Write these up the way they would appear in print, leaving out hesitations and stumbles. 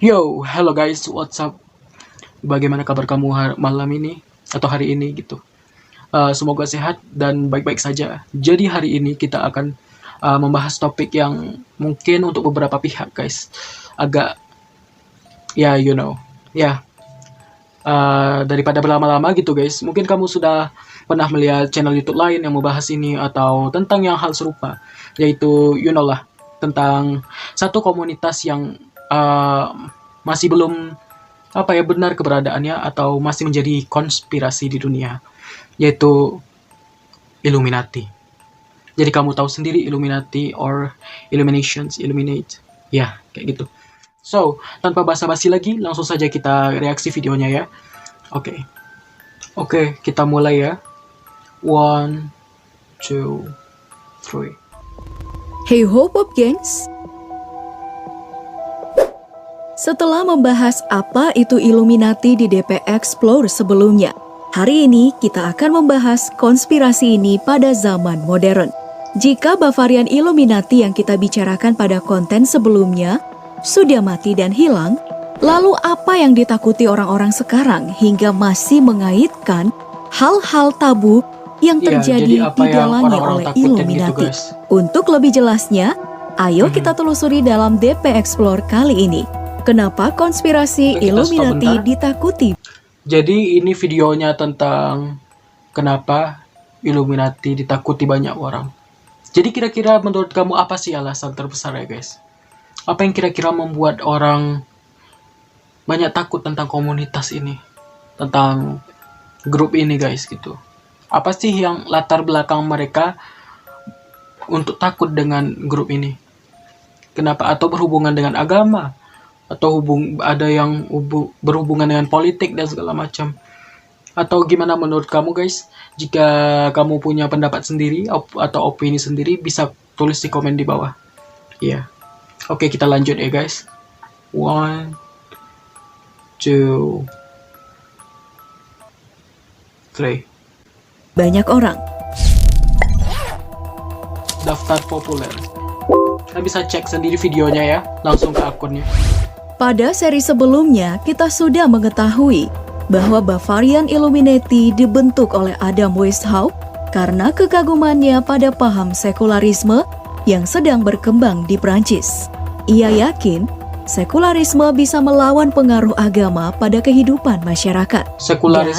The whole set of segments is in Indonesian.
Yo, hello guys, what's up? Bagaimana kabar kamu malam ini atau hari ini gitu? Semoga sehat dan baik-baik saja. Jadi hari ini kita akan membahas topik yang mungkin untuk beberapa pihak guys agak ya ya daripada berlama-lama gitu guys. Mungkin kamu sudah pernah melihat channel YouTube lain yang membahas ini atau tentang yang hal serupa, yaitu lah tentang satu komunitas yang masih belum benar keberadaannya atau masih menjadi konspirasi di dunia, yaitu Illuminati. Jadi kamu tahu sendiri Illuminati or Illuminations, Illuminate, ya kayak gitu. So, tanpa basa-basi lagi, langsung saja kita reaksi videonya ya. Oke, kita mulai ya. 1, 2, 3. Hey ho Pop Gengs! Setelah membahas apa itu Illuminati di DP Explore sebelumnya, hari ini kita akan membahas konspirasi ini pada zaman modern. Jika Bavarian Illuminati yang kita bicarakan pada konten sebelumnya sudah mati dan hilang, lalu apa yang ditakuti orang-orang sekarang hingga masih mengaitkan hal-hal tabu yang terjadi didalangi oleh Illuminati? Untuk lebih jelasnya, ayo kita telusuri dalam DP Explore kali ini. Kenapa konspirasi Illuminati ditakuti? Jadi ini videonya tentang kenapa Illuminati ditakuti banyak orang. Jadi kira-kira menurut kamu apa sih alasan terbesar ya guys? Apa yang kira-kira membuat orang banyak takut tentang komunitas ini? Tentang grup ini guys gitu. Apa sih yang latar belakang mereka untuk takut dengan grup ini? Kenapa? Atau berhubungan dengan agama? Atau ada yang berhubungan dengan politik dan segala macam? Atau gimana menurut kamu guys? Jika kamu punya pendapat sendiri atau opini sendiri, bisa tulis di komen di bawah. Iya. Oke, kita lanjut ya guys. 1, 2, 3. Banyak orang. Daftar populer. Kita bisa cek sendiri videonya ya, langsung ke akunnya. Pada seri sebelumnya, kita sudah mengetahui bahwa Bavarian Illuminati dibentuk oleh Adam Weishaupt karena kekagumannya pada paham sekularisme yang sedang berkembang di Prancis. Ia yakin sekularisme bisa melawan pengaruh agama pada kehidupan masyarakat dan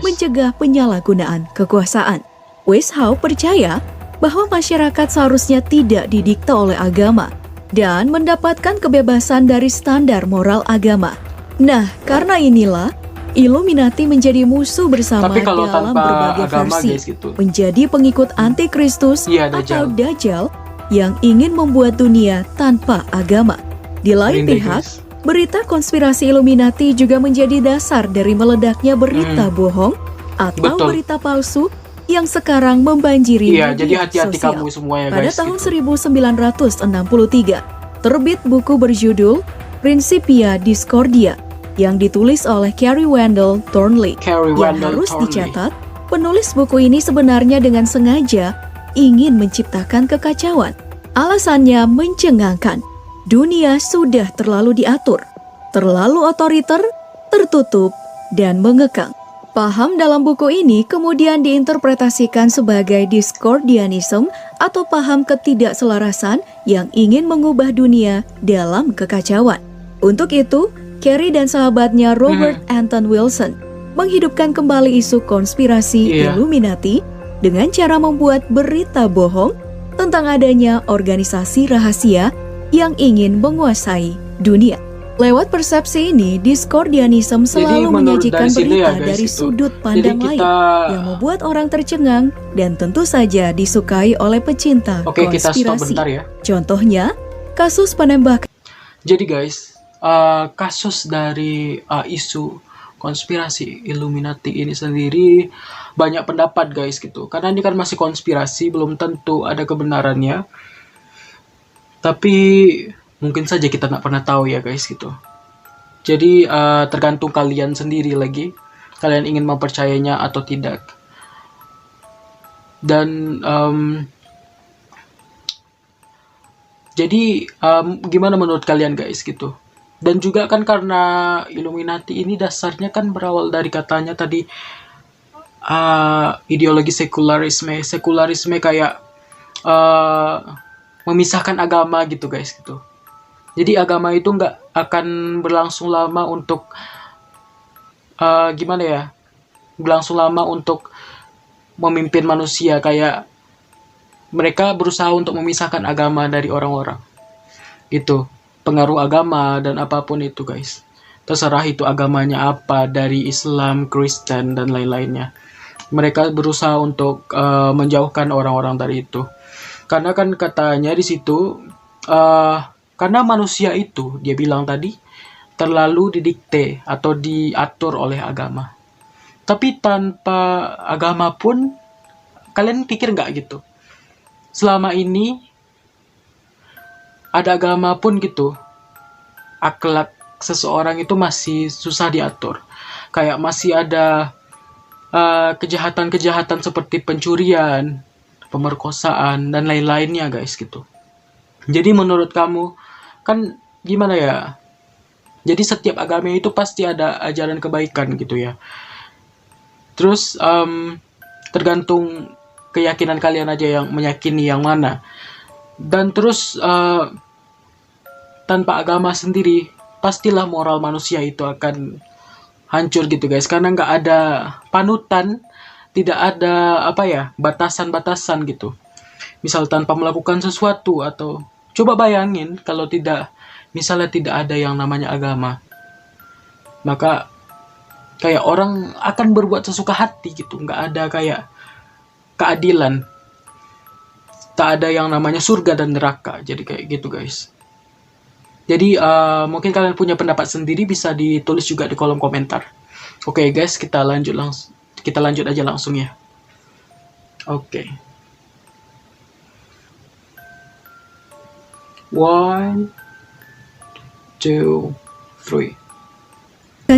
mencegah penyalahgunaan kekuasaan. Weishaupt percaya bahwa masyarakat seharusnya tidak didikte oleh agama dan mendapatkan kebebasan dari standar moral agama. Nah, karena inilah Illuminati menjadi musuh bersama dalam berbagai versi, menjadi pengikut antikristus atau Dajjal yang ingin membuat dunia tanpa agama. Di lain pihak, berita konspirasi Illuminati juga menjadi dasar dari meledaknya berita bohong atau berita palsu yang sekarang membanjiri media sosial. Pada tahun 1963, terbit buku berjudul Principia Discordia yang ditulis oleh Carrie Wendell Thornley. Yang harus dicatat, penulis buku ini sebenarnya dengan sengaja ingin menciptakan kekacauan. Alasannya mencengangkan. Dunia sudah terlalu diatur, terlalu otoriter, tertutup, dan mengekang. Paham dalam buku ini kemudian diinterpretasikan sebagai Discordianism atau paham ketidakselarasan yang ingin mengubah dunia dalam kekacauan. Untuk itu, Carrie dan sahabatnya Robert Anton Wilson menghidupkan kembali isu konspirasi Illuminati dengan cara membuat berita bohong tentang adanya organisasi rahasia yang ingin menguasai dunia. Lewat persepsi ini, Discordianism selalu menyajikan berita dari sudut pandang lain yang membuat orang tercengang dan tentu saja disukai oleh pecinta konspirasi. Kita stop bentar ya. Contohnya, kasus penembakan. Jadi guys, kasus dari isu konspirasi Illuminati ini sendiri banyak pendapat guys gitu. Karena ini kan masih konspirasi, belum tentu ada kebenarannya. Tapi mungkin saja kita nggak pernah tahu ya guys gitu. Jadi tergantung kalian sendiri lagi, kalian ingin mempercayainya atau tidak. Dan jadi gimana menurut kalian guys gitu? Dan juga kan karena Illuminati ini dasarnya kan berawal dari katanya tadi ideologi sekularisme. Sekularisme kayak memisahkan agama gitu guys gitu. Jadi agama itu nggak akan berlangsung lama untuk gimana ya? Berlangsung lama untuk memimpin manusia, kayak mereka berusaha untuk memisahkan agama dari orang-orang. Gitu. Pengaruh agama dan apapun itu guys. Terserah itu agamanya apa, dari Islam, Kristen dan lain-lainnya. Mereka berusaha untuk menjauhkan orang-orang dari itu. Karena kan katanya di situ karena manusia itu, dia bilang tadi, terlalu didikte atau diatur oleh agama. Tapi tanpa agama pun, kalian pikir nggak gitu? Selama ini, ada agama pun gitu, akhlak seseorang itu masih susah diatur. Kayak masih ada kejahatan-kejahatan seperti pencurian, pemerkosaan, dan lain-lainnya guys gitu. Jadi menurut kamu, kan gimana ya? Jadi setiap agama itu pasti ada ajaran kebaikan gitu ya. Terus tergantung keyakinan kalian aja yang meyakini yang mana. Dan terus tanpa agama sendiri, pastilah moral manusia itu akan hancur gitu guys. Karena nggak ada panutan, tidak ada batasan-batasan gitu. Misal tanpa melakukan sesuatu, atau coba bayangin kalau misalnya tidak ada yang namanya agama, maka kayak orang akan berbuat sesuka hati gitu. Nggak ada kayak keadilan, tak ada yang namanya surga dan neraka. Jadi kayak gitu guys. Jadi mungkin kalian punya pendapat sendiri, bisa ditulis juga di kolom komentar. Oke guys, kita lanjut aja langsung ya. Oke. 1, 2, 3.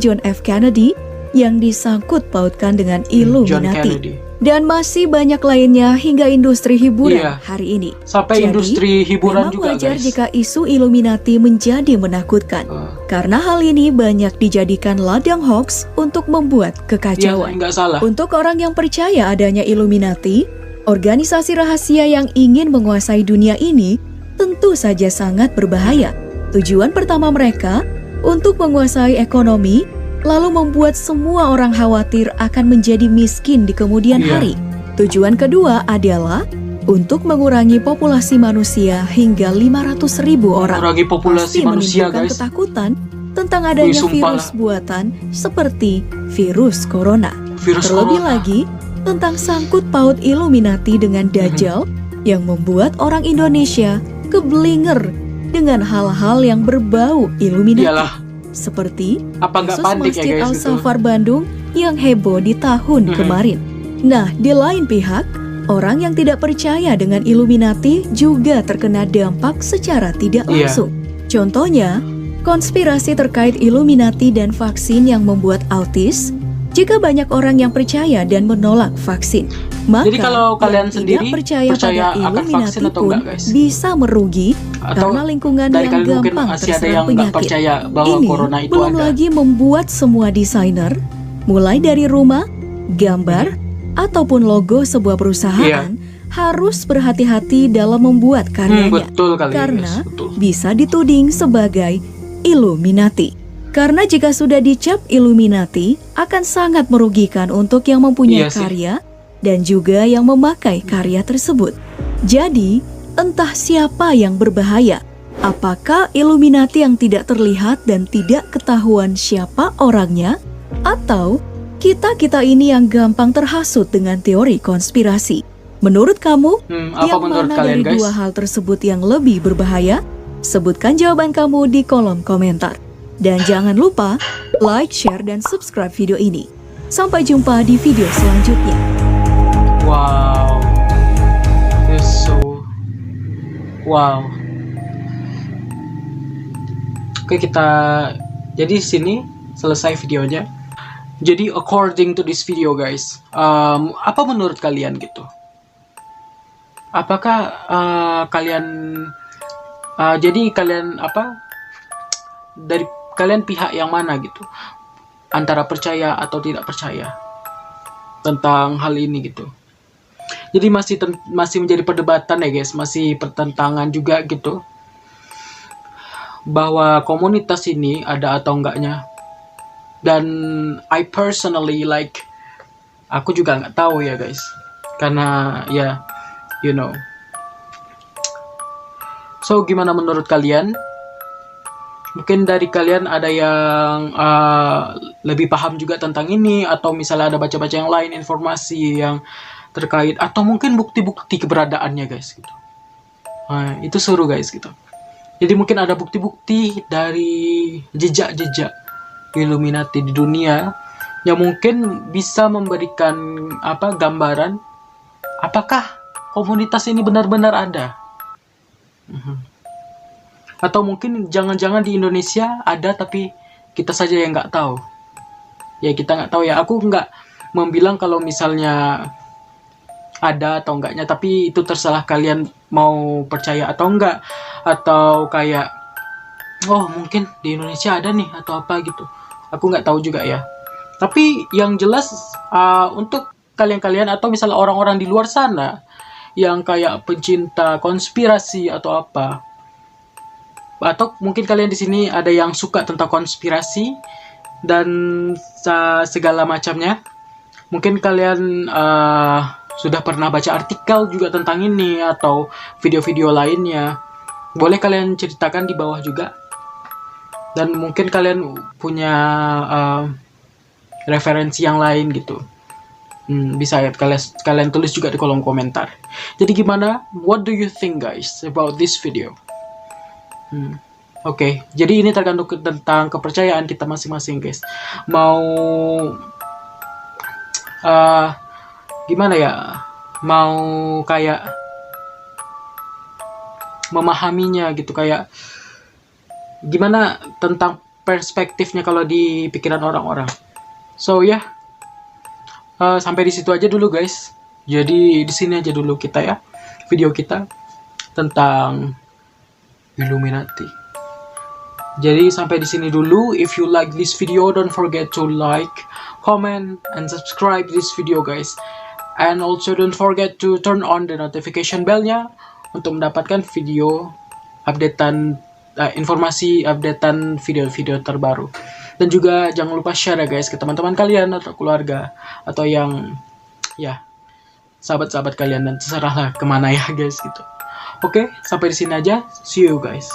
John F. Kennedy yang disangkut pautkan dengan John Illuminati. Kennedy. Dan masih banyak lainnya hingga industri hiburan hari ini. Sampai Jadi, industri hiburan memang juga wajar guys. jika isu Illuminati menjadi menakutkan. Karena hal ini banyak dijadikan ladang hoax untuk membuat Iya, kekacauan. nggak salah. Untuk orang yang percaya adanya Illuminati, organisasi rahasia yang ingin menguasai dunia ini tentu saja sangat berbahaya. Tujuan pertama mereka untuk menguasai ekonomi, lalu membuat semua orang khawatir akan menjadi miskin di kemudian hari. Tujuan kedua adalah untuk mengurangi populasi manusia hingga 500.000 orang. Mengurangi populasi Pasti manusia menimbulkan guys. ketakutan tentang adanya sumpah virus lah. buatan seperti virus corona. Virus Terlebih corona. lagi tentang sangkut paut Illuminati dengan Dajjal yang membuat orang Indonesia keblinger dengan hal-hal yang berbau Illuminati. Iyalah, Seperti apa nggak kasus panik ya Masjid guys gitu? Al-Safar Bandung yang heboh di tahun kemarin. Nah, di lain pihak, orang yang tidak percaya dengan Illuminati juga terkena dampak secara tidak Iya. langsung. Contohnya, konspirasi terkait Illuminati dan vaksin yang membuat autis. Jika banyak orang yang percaya dan menolak vaksin, maka Jadi kalau kalian yang sendiri tidak percaya percaya pada akan Illuminati vaksin atau pun enggak, guys? bisa merugi Atau karena lingkungan dari yang kalian mungkin gampang masih ada terserang yang nggak penyakit. percaya bahwa Ini corona itu belum ada. lagi membuat semua desainer, mulai dari rumah, gambar, ataupun logo sebuah perusahaan, harus berhati-hati dalam membuat karyanya. Betul kali Karena guys, betul. bisa dituding sebagai Illuminati. Karena jika sudah dicap Illuminati, akan sangat merugikan untuk yang mempunyai Iya sih. karya dan juga yang memakai karya tersebut. Jadi, entah siapa yang berbahaya. Apakah Illuminati yang tidak terlihat dan tidak ketahuan siapa orangnya? Atau kita-kita ini yang gampang terhasut dengan teori konspirasi? Menurut kamu, Apa yang menurut mana kalian dari guys? dua hal tersebut yang lebih berbahaya? Sebutkan jawaban kamu di kolom komentar. Dan jangan lupa like, share, dan subscribe video ini. Sampai jumpa di video selanjutnya. Wow, it's so wow. Oke, jadi sini selesai videonya. Jadi according to this video guys, apa menurut kalian gitu? Apakah kalian jadi kalian dari kalian pihak yang mana gitu, antara percaya atau tidak percaya tentang hal ini gitu. Jadi masih menjadi perdebatan ya guys, masih pertentangan juga gitu, bahwa komunitas ini ada atau enggaknya. Dan I personally like, aku juga nggak tahu ya guys, karena ya you know. So gimana menurut kalian? Mungkin dari kalian ada yang lebih paham juga tentang ini, atau misalnya ada baca-baca yang lain, informasi yang terkait, atau mungkin bukti-bukti keberadaannya guys gitu. Itu seru guys gitu. Jadi mungkin ada bukti-bukti dari jejak-jejak Illuminati di dunia yang mungkin bisa memberikan gambaran apakah komunitas ini benar-benar ada. Atau mungkin jangan-jangan di Indonesia ada tapi kita saja yang nggak tahu. Ya kita nggak tahu ya. Aku nggak membilang kalau misalnya ada atau enggaknya, tapi itu terserah kalian mau percaya atau enggak, atau kayak oh mungkin di Indonesia ada nih atau apa gitu. Aku nggak tahu juga ya. Tapi yang jelas untuk kalian-kalian atau misalnya orang-orang di luar sana yang kayak pencinta konspirasi atau apa, atau mungkin kalian di sini ada yang suka tentang konspirasi dan segala macamnya, mungkin kalian sudah pernah baca artikel juga tentang ini atau video-video lainnya, boleh kalian ceritakan di bawah juga. Dan mungkin kalian punya referensi yang lain gitu, bisa ya kalian tulis juga di kolom komentar. Jadi gimana? What do you think guys about this video? Oke, jadi ini tergantung tentang kepercayaan kita masing-masing guys. Mau gimana ya? Mau kayak memahaminya gitu, kayak gimana tentang perspektifnya kalau di pikiran orang-orang. So ya, sampai di situ aja dulu guys. Jadi di sini aja dulu kita ya, video kita tentang Illuminati. Jadi sampai di sini dulu. If you like this video, don't forget to like, comment, and subscribe this video guys. And also don't forget to turn on the notification bell-nya untuk mendapatkan video updatean informasi updatean video-video terbaru. Dan juga jangan lupa share ya guys ke teman-teman kalian atau keluarga, atau yang ya sahabat-sahabat kalian, dan terserahlah kemana ya guys gitu. Oke, sampai di sini aja. See you guys.